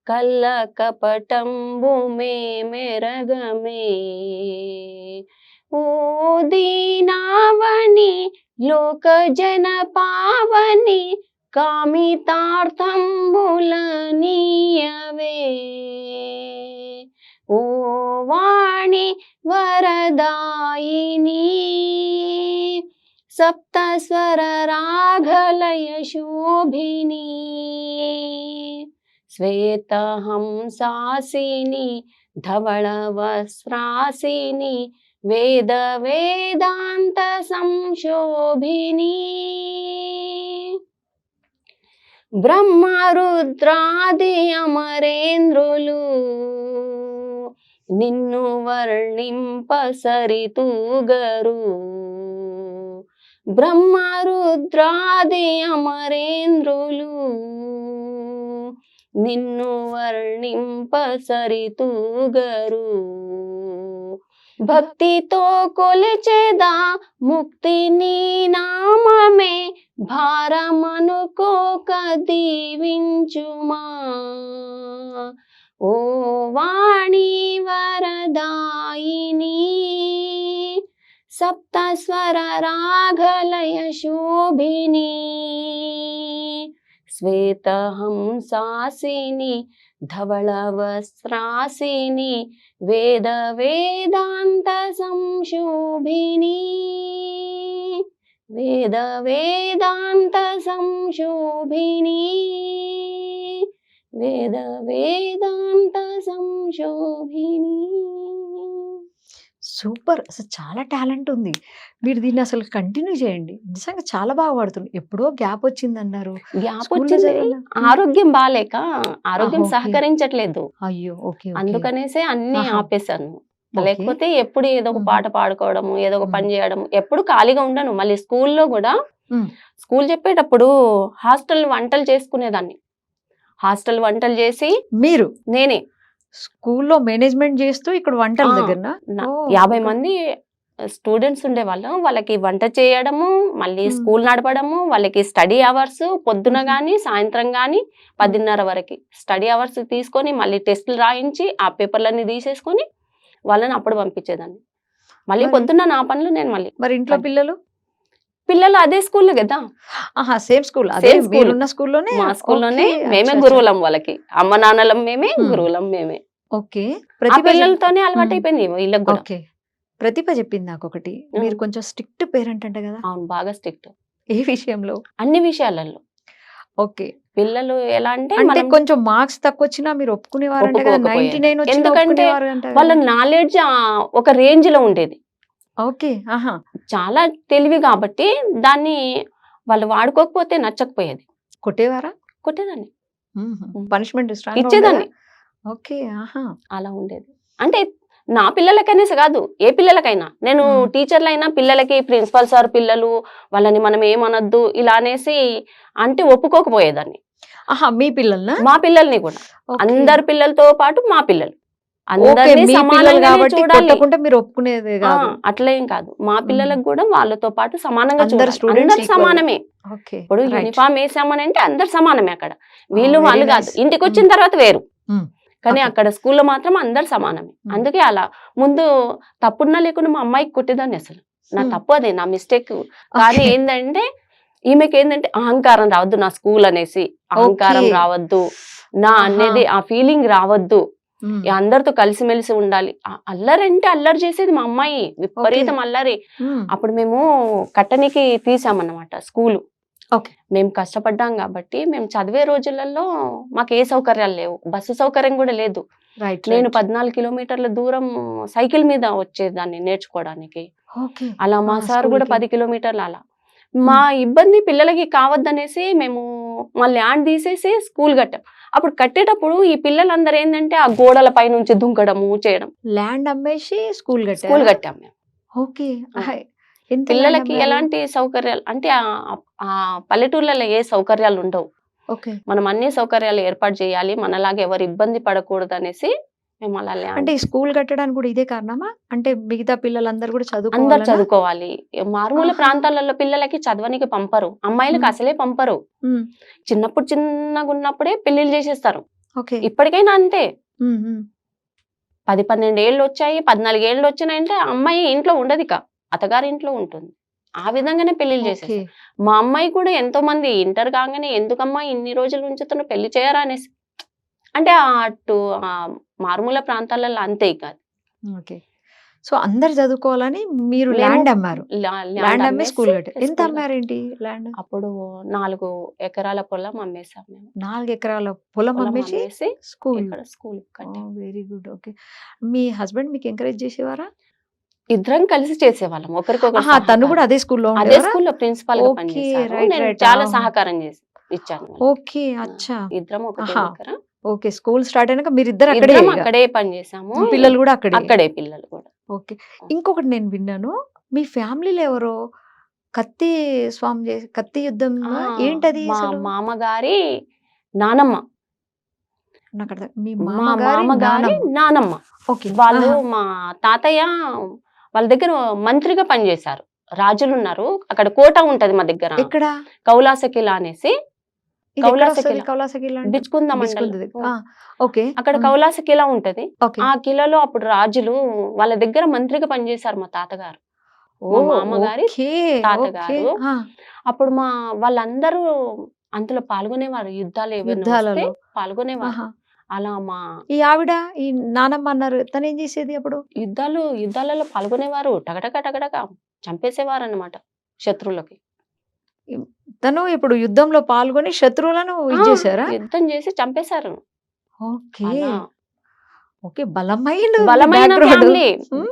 కల్ల కపటంబు మే మెరగమే ఓ దీనావని లోక జన పావని కామితార్థంబుల నీయవే ఓ వాణి వరదాయిని సప్త స్వర రాగలయ శోభిని శ్వేత హంసాసిని ధవళ వస్త్రాసిని వేద వేదాంత సంశోభిని బ్రహ్మ రుద్రాది అమరేంద్రులు నిన్ను వర్ణింప సరితూగరు బ్రహ్మ రుద్రాది అమరేంద్రులు నిన్ను వర్ణింప సరితూగరు భక్తితో కొలిచెదా ముక్తి నీ నామమే భారమనుకోక దీవించుమా ఓ వాణి వరదాయిని సప్త స్వర రాగలయ శోభిని శ్వేత హంసాసిని ధవళ వస్త్రాసిని వేద వేదాంత సంశోభిని వేద వేదాంత సంశోభిని వేద వేదాంత సంశోభిని. సూపర్! అసలు చాలా టాలెంట్ ఉంది. మీరు దీన్ని అసలు కంటిన్యూ చేయండి. నిజంగా చాలా బాగా పాడుతున్నారు. ఎప్పుడో గ్యాప్ వచ్చిందన్నారు. గ్యాప్ స్కూల్‌లో వచ్చింది చదివిన ఆరోగ్యం బాలేక ఆరోగ్యం ఓకే. సహకరించట్లేదు. అయ్యో! ఓకే. ఓకే. అందుకనేసే అన్ని ఆహా! ఆపేశాను. ఓకే. లేకపోతే ఎప్పుడు ఏదో ఒక హ్మ్. పాట పాడుకోవడము, ఏదో ఒక హ్మ్. పని చేయడం, ఎప్పుడు ఖాళీగా ఉండను. మళ్ళీ స్కూల్‌లో గూడా హ్మ్. స్కూల్ చెప్పేటప్పుడు హాస్టల్ వంటలు చేసుకునేదాన్ని. హాస్టల్ వంటలు చేసి మీరు నేనే స్కూల్‌లో మేనేజ్‌మెంట్ చేస్తూ ఇక్కడ వంటల ఆ! దగ్గరనా? ఓహ్! 50 ఓకే. మంది స్టూడెంట్స్ ఉండేవాళ్ళు. వాళ్ళకి వంట చేయడము, మళ్ళీ హ్మ్. స్కూల్ నడపడము, వాళ్ళకి స్టడీ అవర్స్ పొద్దున హుహు. గాని, సాయంత్రం గాని హ్మ్. 10:30 వరకి స్టడీ అవర్స్ తీసుకొని, మళ్ళీ టెస్టులు రాయించి, ఆ పేపర్‌లన్నీ తీసేసుకొని వాళ్ళని అప్పుడు పంపించేదాన్ని. మళ్ళీ మరి పొద్దున్న నా పనులు నేను మళ్ళీ మరి ఇంట్లో పని పిల్లలు? పిల్లలు అదే స్కూల్ గదా! ఆహా! Same school. అదే సేమ్ స్కూల్. మీరున్న స్కూల్‌లోనే మా స్కూల్‌లోనే ఓకే. మేమే అచ్చా! అచ్చా! గురువులం వాళ్ళకి. అమ్మ నాన్నలం మేమే, హ్మ్. గురువులం మేమే. ఓకే. ఆ ప్రతిభ పిల్లలతోనే హ్మ్. అలవాటైపోయింది వీళ్ళకి గూడా. ఓకే. ప్రతిభ చెప్పింది నాకొకటి. హ్మ్. మీరు కొంచెం స్ట్రిక్ట్ పేరెంట్ అంట గదా! అవును. బాగా స్ట్రిక్ట్. ఏ విషయంలో? అన్ని విషయాలలో. ఓకే. పిల్లలు ఎలా అంటే అంటే మనం కొంచెం మార్క్స్ తక్కువొచ్చినా మీరు ఒప్పుకునేవారంట గదా! ఒప్పుకోకపోయేది. 99 వచ్చినా ఎందుకంటే ఒప్పుకునేవారంట వాళ్ళ గదా! నాలెడ్జ్ ఒక రేంజ్‌లో ఉండేది. ఓకే. ఆహా! చాలా తెలివి కాబట్టి దాన్ని వాళ్ళు వాడుకోకపోతే నచ్చకపోయేది. కొట్టేవారా? కొట్టేదాన్ని. హుహు. హ్మ్. పనిష్మెంట్ స్ట్రాంగ్‌గా ఉండేదా? ఇచ్చేదాన్ని. ఓకే. ఆహా! అలా ఉండేది. అంటే నా పిల్లలకనేసి కాదు. ఏ పిల్లలకైనా. నేను హ్మ్. టీచర్‌లైనా పిల్లలకి ప్రిన్సిపల్ సార్ పిల్లలు వాళ్ళని మనం ఏమనొద్దు ఇలా అనేసి అంటే ఒప్పుకోకపోయేదాన్ని. ఆహా! మీ పిల్లలనా? మా పిల్లల్ని కూడా. ఓకే. అందరి పిల్లలతో పాటు మా పిల్లలు. ఓకే. అందరిని మీ పిల్లలు సమానంగానే గాబట్టి చూడాలి. కొట్టకుంటే మీరు ఒప్పుకునేది ఆ! గాదు. అట్లేం కాదు. మా హ్మ్. పిల్లలకు గూడా వాళ్ళతో పాటు సమానంగా అందరు చూడాలి. స్టూడెంట్స్ అందరు ఈక్వల్‌గా. సమానమే. ఓకే. ఇప్పుడు రైట్. యూనిఫార్మ్ ఏసామనంటే అందరు సమానమే అక్కడ. ఓహ్! వీళ్ళు వెరీ వాళ్ళు గాదు. నైస్. ఇంటికొచ్చిన హ్మ్. తర్వాత వేరు. హ్మ్. కానీ ఓకే. అక్కడ స్కూల్‌లో మాత్రం అందరు సమానమే. హ్మ్. అందుకే అలా ముందు తప్పున్నా లేకున్నా మా అమ్మాయికి కొట్టేదాన్ని అసలు. నా హ్మ్. తప్పు అదే. నా మిస్టేక్. కానీ ఓకే. ఏందంటే ఈమెకేందంటే అహంకారం రావద్దు నా స్కూల్ అనేసి. ఓకే. అహంకారం రావద్దు. నా ఆహా! అనేది ఆ ఫీలింగ్ రావద్దు. హ్మ్. అందరితో కలిసిమెలిసి ఉండాలి. అల్లరంటే అల్లరి చేసేది మా అమ్మాయి. ఓకే. విపరీతం అల్లరి. హ్మ్. అప్పుడు మేము కట్టనికి తీసామన్నమాట స్కూలు. ఓకే. మేము కష్టపడ్డాం కాబట్టి మేము చదివే రోజులలో మాకు ఏ సౌకర్యాలు లేవు. బస్సు సౌకర్యం కూడా లేదు. రైట్. నేను రైట్. 14 కిలోమీటర్ల దూరం సైకిల్ మీద వచ్చేదాన్ని నేర్చుకోవడానికి. ఓకే. అలా మా సార్ కూడా స్కూల్‌కి. 10 కిలోమీటర్లు అలా. మా ఇబ్బంది పిల్లలకి కావద్దనేసి మేము మా ల్యాండ్ తీసేసి స్కూల్ కట్టాం. అప్పుడు కట్టేటప్పుడు ఈ పిల్లలందరూ ఏందంటే ఆ గోడల పైనుంచి దుంకడము చేయడం. ల్యాండ్ అమ్మేసి స్కూల్ స్కూల్ కట్టారా? కట్టాం మేము. ఓకే. ఆ! ఎంత ల్యాండ్ పిల్లలకి అమ్మారు? ఎలాంటి సౌకర్యాలు అంటే పల్లెటూర్లలో ఏ సౌకర్యాలు ఉండవు. ఓకే. మనం అన్ని సౌకర్యాలు ఏర్పాటు చేయాలి. మనలాగా ఎవరు ఇబ్బంది పడకూడదనేసి మేము అలా అంటే ల్యాండ్ ఈ స్కూల్ కట్టడానికి కూడా ఇదే కారణమా? అంటే మిగతా పిల్లలందరూ కూడా అందరూ చదువుకోవాలనా? చదువుకోవాలి. మారుమూల ఆహా! ప్రాంతాలలో పిల్లలకి చదవనికి పంపరు. అమ్మాయిలకి హ్మ్. అసలే పంపరు. హ్మ్. చిన్నగున్నప్పుడే పెళ్లిళ్ళు చేసేస్తారు. ఓకే. ఇప్పటికైనా అంతే. హ్మ్. హ్మ్. 10, 12 ఏళ్ళొచ్చాయి, 14 ఏళ్ళొచ్చినాయంటే అమ్మాయి ఇంట్లో ఉండదిక. అత్తగారింట్లో ఉంటుంది. ఆ విధంగానే పెళ్లిళ్ళు ఓకే. చేసేసారు. మా అమ్మాయి కూడా ఎంతోమంది ఇంటర్ కాగానే ఎందుకమ్మా ఇన్ని రోజులు ఉంచుతున్నావు పెళ్లి చేయరా అనేసి. అంటే అటు మారుమూల ప్రాంతాలలో అంతే ఇక. ఓకే. సో, అందరూ చదువుకోవాలని మీరు మేము ల్యాండ్ అమ్మారు. ల్యాండ్ ల్యాండ్ అమ్మి అమ్మేసి స్కూల్ కట్టారు. ఎంత స్కూల్ కట్టాం. అమ్మారేంటి ల్యాండ్? అప్పుడు 4 ఎకరాల పొలం అమ్మేసాం మేము. 4 ఎకరాల పొలం పొలం అమ్మేసి అమ్మేసి స్కూల్. ఇక్కడ స్కూల్ కట్టాం. ఓహ్! Very good. ఓకే. మీ హస్బెండ్ మీకు ఎంకరేజ్ చేసేవారా? ఇద్దరం కలిసి చేసేవాళ్ళం. ఒకరికొకరు ఆహా! తను సహకారం. కూడా అదే స్కూల్‌లో అదే ఉండేవారా? స్కూల్‌లో ప్రిన్సిపల్‌గా ఓకే. పనిచేశారు. రైట్. నేను రైట్. చాలా ఆహా! సహకారం ఇచ్చాను వాళ్ళకి. ఓకే. ఆ! అచ్చా! ఇద్దరం ఒకటే ఆహా! దగ్గర. ఓకే. స్కూల్ స్టార్ట్ అయినాక మీరిద్దరు అక్కడే ఇద్దరం ఇగ. అక్కడే పనిచేసాము. పిల్లలు కూడా అక్కడే. అక్కడే పిల్లలు కూడా. ఓకే. ఇంకొకటి నేను విన్నాను. మీ ఫ్యామిలీలో ఎవరో కత్తి యుద్ధం ఆ! ఏంటది మా అసలు? మామగారి నానమ్మ. మీ మా మామగారి మామగారి నానమ్మ. నానమ్మ. ఓకే. వాళ్ళు ఆహా! మా తాతయ్య వాళ్ళ దగ్గర మంత్రిగా పనిచేశారు. రాజులున్నారు. అక్కడ కోట ఉంటది మా దగ్గర. ఎక్కడ? కౌలాసకిలా అనేసి. ఇదెక్కడొస్తది కౌలాసకిలా కౌలాసకిలా అంటే? బిచ్కుంద మండలం. బిచ్కుందది. ఆ! ఓకే. అక్కడ హ్మ్. కౌలాసకిలా ఉంటది. ఓకే. ఆ కిలాలో అప్పుడు రాజులు వాళ్ళ దగ్గర మంత్రిగా పనిచేశారు మా తాతగారు. మా ఓహ్! మామగారి ఓకే. ఓకే. తాతగారు. ఆ! అప్పుడు వాళ్ళందరూ అందులో పాల్గొనేవారు. యుద్ధాలు ఏవైనా వస్తే యుద్ధాలలో. పాల్గొనేవారు. ఆహా! అలా ఈ ఆవిడ ఈ నానమ్మ అన్నారు. తనేం చేసేది అప్పుడు? యుద్ధాలలో పాల్గొనేవారు. టగటక టగటక చంపేసేవారన్నమాట శత్రువులకి. ఇం తను ఇప్పుడు యుద్ధంలో పాల్గొని శత్రువులను ఆ! ఇది చేసారా? యుద్ధం చేసి చంపేశారు. ఓకే. అలా ఓకే. బలమైనది బలమైన బ్యాక్‌గ్రౌండ్. ఫ్యామిలీ. హ్మ్.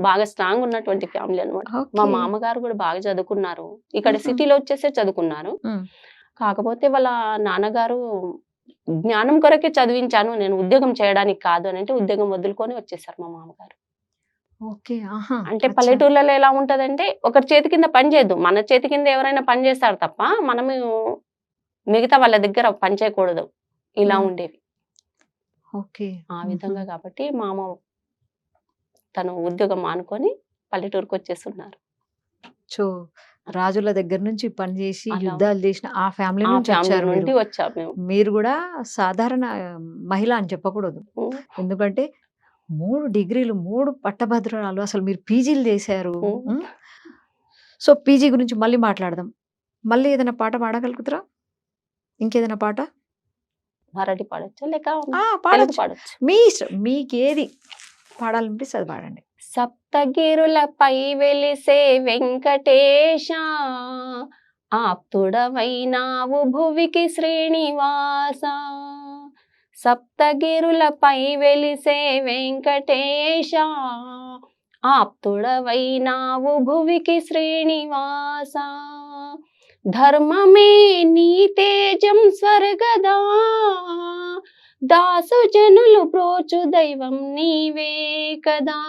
బాగా స్ట్రాంగ్ ఉన్నటువంటి ఫ్యామిలీ అన్నమాట. మా ఓకే. మామగారు కూడా బాగా చదువుకున్నారు. ఇక్కడ హుహు. సిటీలో వచ్చేసే చదువుకున్నారు. హ్మ్. కాకపోతే వాళ్ళ నాన్నగారు జ్ఞానం కొరకే చదివించాను. నేను ఉద్యోగం చేయడానికి కాదు అనంటే ఉద్యోగం వదులుకొని వచ్చేసారు మా మామగారు. ఓకే. ఆహా! అంటే అచ్చా! పల్లెటూర్లలో ఎలా ఉంటదంటే ఒకరి చేతి కింద పని చేయొద్దు. మన చేతి కింద ఎవరైనా పని చేస్తారు తప్ప మనము మిగతా వాళ్ళ దగ్గర పని చేయకూడదు. ఇలా హ్మ్. ఉండేవి. ఓకే. ఆ హుహు. విధంగా కాబట్టి తను ఉద్యోగం మానుకొని పల్లెటూరుకొచ్చేసున్నారు. సో, రాజుల దగ్గర నుంచి పని చేసి, అలా యుద్ధాలు చేసిన ఆ ఫ్యామిలీ ఆ నుంచి ఫ్యామిలీ వచ్చారు మీరు. నుండి వచ్చాం మేము. మీరు గూడా సాధారణ మహిళ అని చెప్పకూడదు. హ్మ్. ఎందుకంటే 3 డిగ్రీలు, 3 పట్టభద్రురాలు అసలు మీరు పీజీలు చేశారు. హ్మ్. హ్మ్. సో, పీజీ గురించి మళ్ళీ మాట్లాడదాం. మళ్ళీ ఏదైనా పాట పాడగలుగుతారా? ఇంకేదైనా పాట? మరాఠీ పాడొచ్చా? లేక తెలుగు పాడొచ్చు. పాడొచ్చు. మీ ఇష్టం. మీకేది పాడాలనిపిస్తే అది పాడండి. సప్తగిరులపై వెలిసే వెంకటేశ ఆప్తుడవైనావు భువికి శ్రీనివాస సప్తగిరులపై వెలిసే వెంకటేశ ఆప్తుడవైనావు భువికి శ్రీనివాస ధర్మమే నీ తేజం స్వర్గదా దాసు జనులు ప్రోచు దైవం నీవే కదా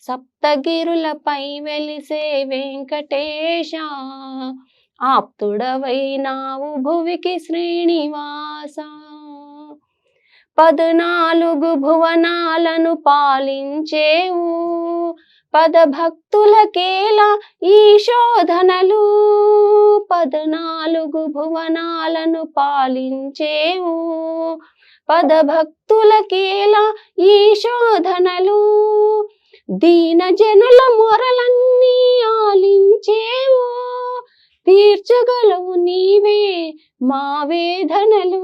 సప్తగిరులపై వెలిసే వెంకటేశ ఆప్తుడవైనావు భువికి శ్రీనివాస 14 భువనాలను పాలించేవు పదభక్తులకేలా ఈ శోధనలు 14 భువనాలను పాలించేవు పదభక్తులకేలా ఈ శోధనలు దీన జనుల మొరలన్నీ ఆలించేవు తీర్చగలవు నీవే మా వేదనలు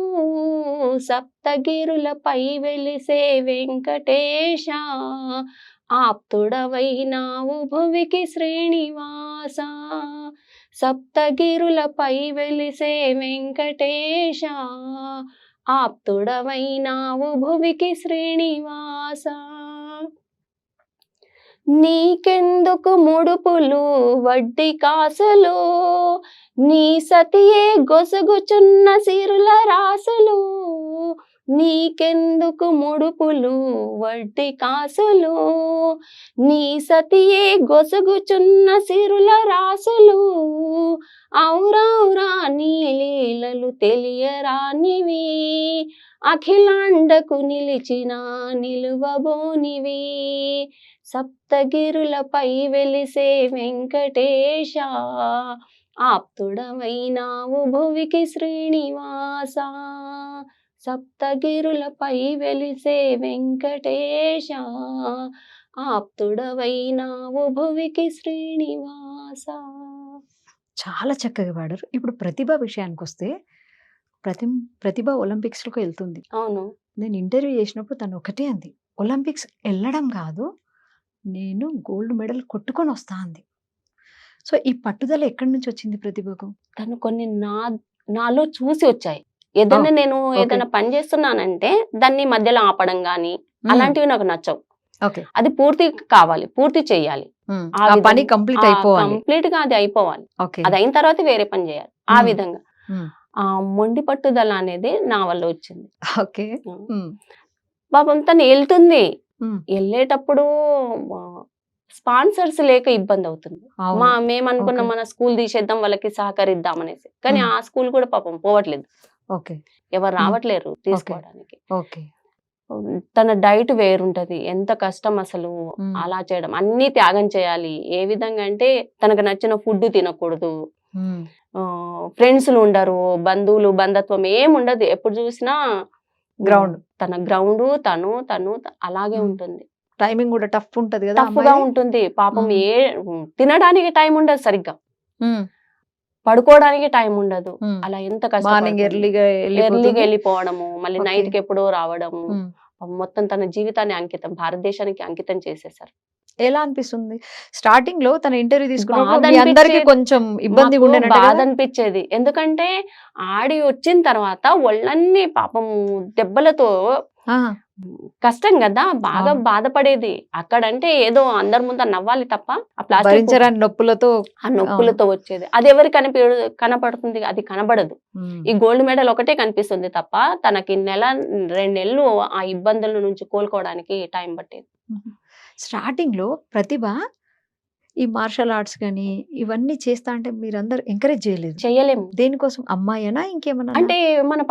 సప్తగిరులపై వెలిసే వెంకటేశ ఆప్తుడవైనావు భువికి శ్రీనివాస సప్తగిరులపై వెలిసే వెంకటేశ, ఆప్తుడవైనావు భువికి శ్రీనివాస. నీకెందుకు ముడుపులు వడ్డీ కాసులు, నీ సతియే గొసగుచున్న సిరుల రాసులు. నీకెందుకు ముడుపులు వడ్డీ కాసులు, నీ సతియే గొసగుచున్న సిరుల రాసులు. ఔరౌరా నీ లీలలు తెలియరానివి, అఖిలాండకు నిలిచిన నిలువబోనివి. సప్తగిరులపై వెలిసే వెంకటేశ, ఆప్తుడవైనావు భువికి శ్రీనివాస. సప్తగిరులపై వెలిసే వెంకటేశ, ఆప్తుడవైనావు భువికి శ్రీనివాస. చాలా చక్కగా పాడారు. ఇప్పుడు ప్రతిభ విషయానికొస్తే ప్రతిభ ఒలింపిక్స్‌లోకి ఎళ్తుంది. అవును. నేను ఇంటర్వ్యూ చేసినప్పుడు తను ఒకటే అంది. ఒలింపిక్స్ ఎళ్ళడం కాదు, నేను గోల్డ్ మెడల్ కొట్టుకొని వస్తా అంది. సో, ఈ పట్టుదల ఎక్కడి నుంచి వచ్చింది ప్రతిభకు? తను కొన్ని నాలో చూసి వచ్చాయి. ఏదైనా నేను ఓకే. ఏదైనా పని చేస్తున్నానంటే దాన్ని మధ్యలో ఆపడం గాని అలాంటివి నాకు నచ్చవు. ఓకే. అది పూర్తి కావాలి, పూర్తి చేయాలి. ఆ ఆ పని విధంగా కంప్లీట్ అయిపోవాలి. కంప్లీట్ గా అది అయిపోవాలి. ఓకే. అది అయిన తర్వాత వేరే పని చేయాలి. ఆ హ్మ్. విధంగా హ్మ్. ఆ మొండి పట్టుదల అనేది నా వల్ల వచ్చింది. ఓకే. హ్మ్. పాపం తను వెళ్తుంది, హ్మ్. వెళ్ళేటప్పుడు స్పాన్సర్స్ లేక ఇబ్బంది అవుతుంది. అవును. మేము అనుకున్న ఓకే. మన స్కూల్ తీసేద్దాం, వాళ్ళకి సహకరిద్దాం అనేసి. కానీ హ్మ్. ఆ స్కూల్ కూడా పాపం పోవట్లేదు, ఓకే. ఎవరు హ్మ్. రావట్లేరు తీసుకోవడానికి. ఓకే. తన డైట్ వేరుంటది, ఎంత కష్టం అసలు హ్మ్. అలా చేయడం. అన్ని త్యాగం చేయాలి. ఏ విధంగా అంటే తనకు నచ్చిన ఫుడ్ తినకూడదు, హ్మ్. ఫ్రెండ్స్లు ఉండరు, బంధువులు బంధత్వం ఏముండదు. ఎప్పుడు చూసినా గ్రౌండ్. తన గ్రౌండ్ తను తను అలాగే హ్మ్. ఉంటుంది. టైమింగ్ కూడా టఫ్ ఉంటది కదా టఫ్ గా అమ్మాయిది? ఉంటుంది పాపం. హ్మ్. తినడానికి టైం ఉండదు సరిగ్గా, హ్మ్. పడుకోవడానికి టైం ఉండదు. హ్మ్. అలా ఎంత మార్నింగ్ కష్టపడుతుంది. ఎర్లీగా ఎర్లీగా ఎళ్ళిపోతుంది. వెళ్ళిపోవడము, మళ్ళీ ఓకే. నైట్ కి ఎప్పుడో రావడము. హ్మ్. మొత్తం తన జీవితాన్ని అంకితం, భారతదేశానికి అంకితం చేసేసారు. ఎలా అనిపిస్తుంది? స్టార్టింగ్‌లో తన ఇంటర్వ్యూ తీసుకున్నప్పుడు బాధ మీ అందరికి అనిపించేది. కొంచెం ఇబ్బందిగా మాకు ఉండేనంట బాధ కదా? అనిపించేది. ఎందుకంటే ఆడి వచ్చిన తర్వాత ఒళ్ళన్నీ పాపం దెబ్బలతో ఆ! కష్టం గదా! బాగా అవును. బాధపడేది. అక్కడంటే ఏదో అందరి ముందు నవ్వాలి తప్ప, ఆ ప్లాస్టిక్ భరించరాని నొప్పులతో. ఆ అవును. నొప్పులతో వచ్చేది. అది ఎవరికి కనపడుతుంది? అది కనబడదు. హ్మ్. ఈ గోల్డ్ మెడల్ ఒకటే కనిపిస్తుంది తప్ప, తనకి 2 నెలలు ఆ ఇబ్బందుల నుంచి కోలుకోవడానికి టైం పట్టేది. హుహు. స్టార్టింగ్‌లో ప్రతిభ ఈ మార్షల్ ఆర్ట్స్ గాని, ఇవన్నీ చేస్తా అంటే మీరందరూ ఎంకరేజ్ చేయలేదు. చెయ్యలేము. దేనికోసం? అమ్మాయేనా? ఇంకేమన్నానా? అంటే మన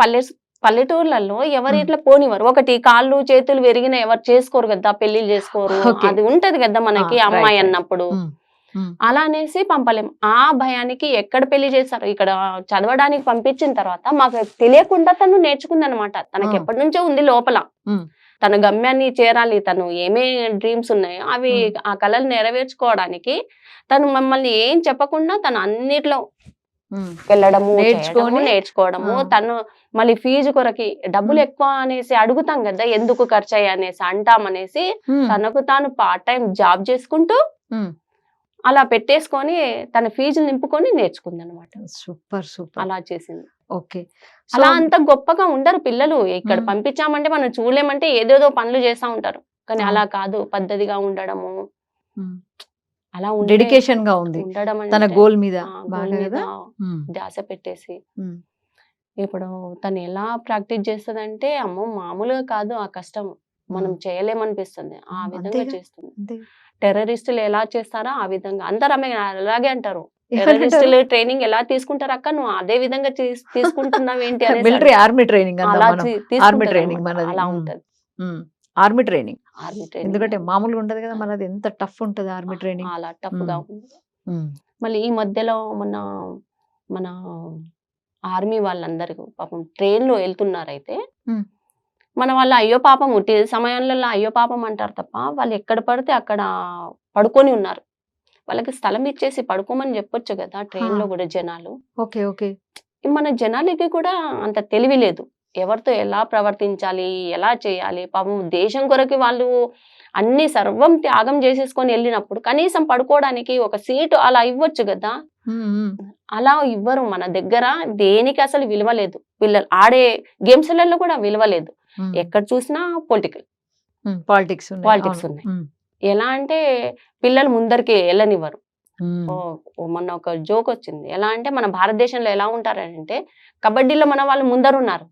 పల్లెటూర్లలో ఎవరు హ్మ్. ఇట్లా పోనివ్వరు. ఒకటి కాళ్ళు, చేతులు విరిగిన ఎవరు చేసుకోరు గదా! పెళ్ళిళ్ళు చేసుకోరు. ఓకే. అది ఉంటది గదా! ఆ! మనకి రైట్. అమ్మాయి రైట్. అన్నప్పుడు. హ్మ్. హ్మ్. అలా అనేసి పంపలేం. ఆ భయానికి ఎక్కడ పెళ్లి చేస్తారు. ఇక్కడ చదవడానికి పంపించిన తర్వాత మాకు తెలియకుండా తను నేర్చుకుందనమాట. ఆ! తనకెప్పటినుంచో ఉంది లోపల. హ్మ్. తన గమ్యాన్ని చేరాలి. తను ఏమే డ్రీమ్స్ ఉన్నాయో అవి హ్మ్. ఆ కలలు నెరవేర్చుకోవడానికి తను మమ్మల్ని ఏం చెప్పకుండా తను అన్నిట్లో హ్మ్. వెళ్ళడము, చేయడము, నేర్చుకొని. ఆ! నేర్చుకోవడము. తను మళ్ళీ ఫీజు కొరకి డబ్బులు హ్మ్. ఎక్కువ అనేసి అడుగుతాం గదా! ఎందుకు ఖర్చయ్యాయి అనేసి అంటామనేసి హ్మ్. తనకు తాను పార్ట్ టైమ్ జాబ్ చేసుకుంటూ హ్మ్. అలా పెట్టేసుకొని తన ఫీజులు నింపుకొని నేర్చుకుందనమాట. సూపర్. సూపర్. అలా చేసింది. ఓకే. సో. అలా అంత గొప్పగా ఉండరు పిల్లలు. ఇక్కడ హ్మ్. పంపించామంటే మనం చూడలేమంటే ఏదేదో పనులు చేస్తా ఉంటారు. కానీ అవును. అలా కాదు, పద్ధతిగా ఉండడము. హ్మ్. అలా ఉండే డెడికేషన్‌గా ఉంది. ఉండడం తన అంటే గోల్ మీద గోల్ బాగా మీద కదా? హ్మ్. ధ్యాస పెట్టేసి. హ్మ్. ఇప్పుడు తను ఎలా ప్రాక్టీస్ చేస్తదంటే అమ్మో! మామూలుగా కాదు ఆ కష్టం. మనం హ్మ్. చేయలేమనిపిస్తుంది. ఆ విధంగా అంతేగా. చేస్తుంది. అంతే. టెర్రరిస్టులు ఎలా చేస్తారో ఆ విధంగా. అందరూ ఆమె అలాగే అంటారు. ఏమనంటారు? టెర్రరిస్టులు ట్రైనింగ్ ఎలా తీసుకుంటారక్క? నువ్వు అదే విధంగా తీసుకుంటున్నావేంటి అనేసి మిలిటరీ ఆర్మీ ట్రైనింగ్ అందాం అలా మనం. ఆర్మీ తీసుకుంటదనమాట. ట్రైనింగ్ మనది. అలా హ్మ్. ఉంటది. హ్మ్. Army training. ఆర్మీ ట్రైనింగ్ ఎందుకంటే అని. మామూలుగా ఉండదు కదా! మనది ఎంత టఫ్ ఉంటది ఆర్మీ ట్రైనింగ్. అలా హ్మ్. టఫ్‌గా ఉంది. హ్మ్. మళ్ళీ ఈ మధ్యలో మన ఆర్మీ వాళ్ళందరూ పాపం ట్రైన్‌లో ఎళ్తున్నారైతే, హ్మ్. మన వాళ్ళు అయ్యో పాపం ఉట్టి సమయంలలో అయ్యో పాపం అంటారు తప్ప, వాళ్ళు ఎక్కడ పడితే అక్కడ పడుకొని ఉన్నారు. వాళ్ళకి స్థలం ఇచ్చేసి పడుకోమని చెప్పొచ్చు గదా! ఆ! ట్రైన్‌లో గూడా జనాలు. ఓకే. ఓకే. మన జనాలకి కూడా అంత తెలివి లేదు. ఎవరితో ఎలా ప్రవర్తించాలి, ఎలా చేయాలి. పాపం దేశం కొరకు వాళ్ళు అన్ని సర్వం త్యాగం చేసేసుకొని వెళ్ళినప్పుడు కనీసం పడుకోవడానికి ఒక సీటు అలా ఇవ్వచ్చు కదా! అలా ఇవ్వరు. మన దగ్గర దేనికి అసలు విలువ లేదు. పిల్లలు ఆడే గేమ్స్‌లలో కూడా విలువ లేదు. ఎక్కడ చూసినా పొలిటికల్. పాలిటిక్స్ పాలిటిక్స్ ఉన్నాయి. ఎలా అంటే పిల్లలు ముందరికి ఎళ్ళనివ్వరు. మొన్న ఒక జోక్ వచ్చింది. ఎలా అంటే మన భారతదేశంలో ఎలా ఉంటారంటే కబడ్డీలో మన వాళ్ళు ముందరున్నారు.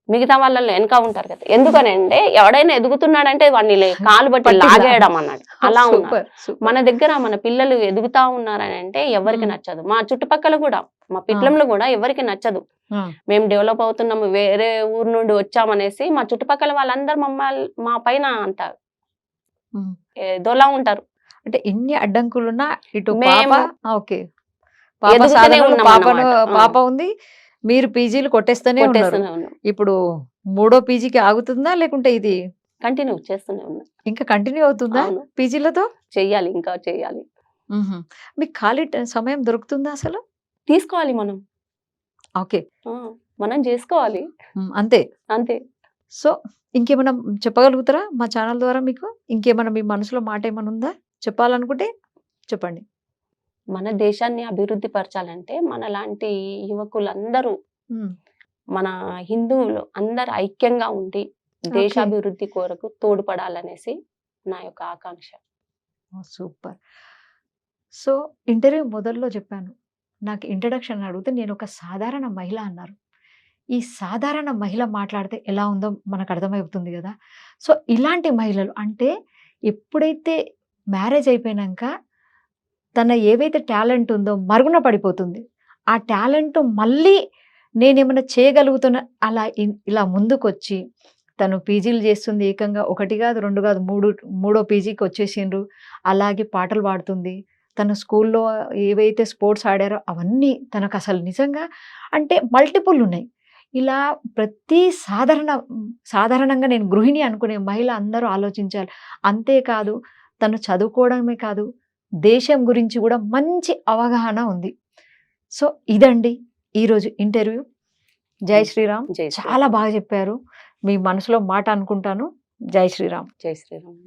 మిగతా వాళ్ళలో వెనక ఉంటారు కదా. ఎందుకనంటే ఎవడైనా ఎదుగుతున్నాడంటే వాడిని కాలు బట్టి లాగేయడం అన్నాడు. అలా ఉన్నారు. మన దగ్గర మన పిల్లలు ఎదుగుతా ఉన్నారని అంటే ఎవరికి నచ్చదు. మా చుట్టుపక్కల కూడా మా పిట్లంలో కూడా ఎవరికి నచ్చదు. మేము డెవలప్ అవుతున్నాము, వేరే ఊరు నుండి వచ్చామనేసి మా చుట్టుపక్కల వాళ్ళందరూ మమ్మల్ని మా పైన అంటారు. ఏదోలా ఉంటారు. అంటే ఎన్ని అడ్డంకులున్నా ఇటు మేము ఓకే ఎదుగుతూనే ఉన్నాం అన్నమాట. పాప ఉంది, మీరు పీజీలు కొట్టేస్తూనే ఉన్నారు. కొట్టేస్తూనే ఉన్నాం. ఇప్పుడు 3వ పీజీకి ఆగుతుందా లేకుంటే ఇది కంటిన్యూ చేస్తూనే ఉన్నాం. ఇంకా కంటిన్యూ అవుతుందా అవును. పీజీలతో? చెయ్యాలి, ఇంకా చెయ్యాలి. మీకు ఖాళీ సమయం దొరుకుతుందా అసలు? తీసుకోవాలి మనం. ఓకే మనం చేసుకోవాలి అంతే. అంతే. సో ఇంకేమైనా చెప్పగలుగుతారా మా ఛానల్ ద్వారా? మీకు ఇంకేమైనా మీ మనసులో మాట ఏమైనా ఉందా చెప్పాలనుకుంటే చెప్పండి. మన దేశాన్ని అభివృద్ధి పరచాలంటే మనలాంటి యువకులందరూ, మన హిందువులు అందరూ ఐక్యంగా ఉండి దేశాభివృద్ధి కొరకు తోడ్పడాలనేసి నా యొక్క ఆకాంక్ష. సూపర్. సో ఇంటర్వ్యూ మొదల్లో చెప్పాను, నాకు ఇంట్రడక్షన్ అడిగితే నేను ఒక సాధారణ మహిళ అన్నారు. ఈ సాధారణ మహిళ మాట్లాడితే ఎలా ఉందో మనకు అర్థమవుతుంది కదా. సో ఇలాంటి మహిళలు అంటే ఎప్పుడైతే మ్యారేజ్ అయిపోయినాక తన ఏవైతే టాలెంట్ ఉందో మరుగున పడిపోతుంది. ఆ టాలెంట్ మళ్ళీ నేనేమైనా చేయగలుగుతున్నా అలా ఇలా ముందుకొచ్చి తను పీజీలు చేస్తుంది. ఏకంగా 1 కాదు 2 కాదు 3 పీజీకి వచ్చేసిండ్రు. అలాగే పాటలు పాడుతుంది. తన స్కూల్లో ఏవైతే స్పోర్ట్స్ ఆడారో అవన్నీ తనకు అసలు నిజంగా అంటే మల్టిపుల్ ఉన్నాయి. ఇలా ప్రతి సాధారణంగా నేను గృహిణి అనుకునే మహిళ అందరూ ఆలోచించాలి. అంతేకాదు తను చదువుకోవడమే కాదు, దేశం గురించి కూడా మంచి అవగాహన ఉంది. సో ఇదండి ఈరోజు ఇంటర్వ్యూ. జై శ్రీరామ్. చాలా బాగా చెప్పారు. మీ మనసులో మాట అనుకుంటాను. జై శ్రీరామ్. జై శ్రీరామ్.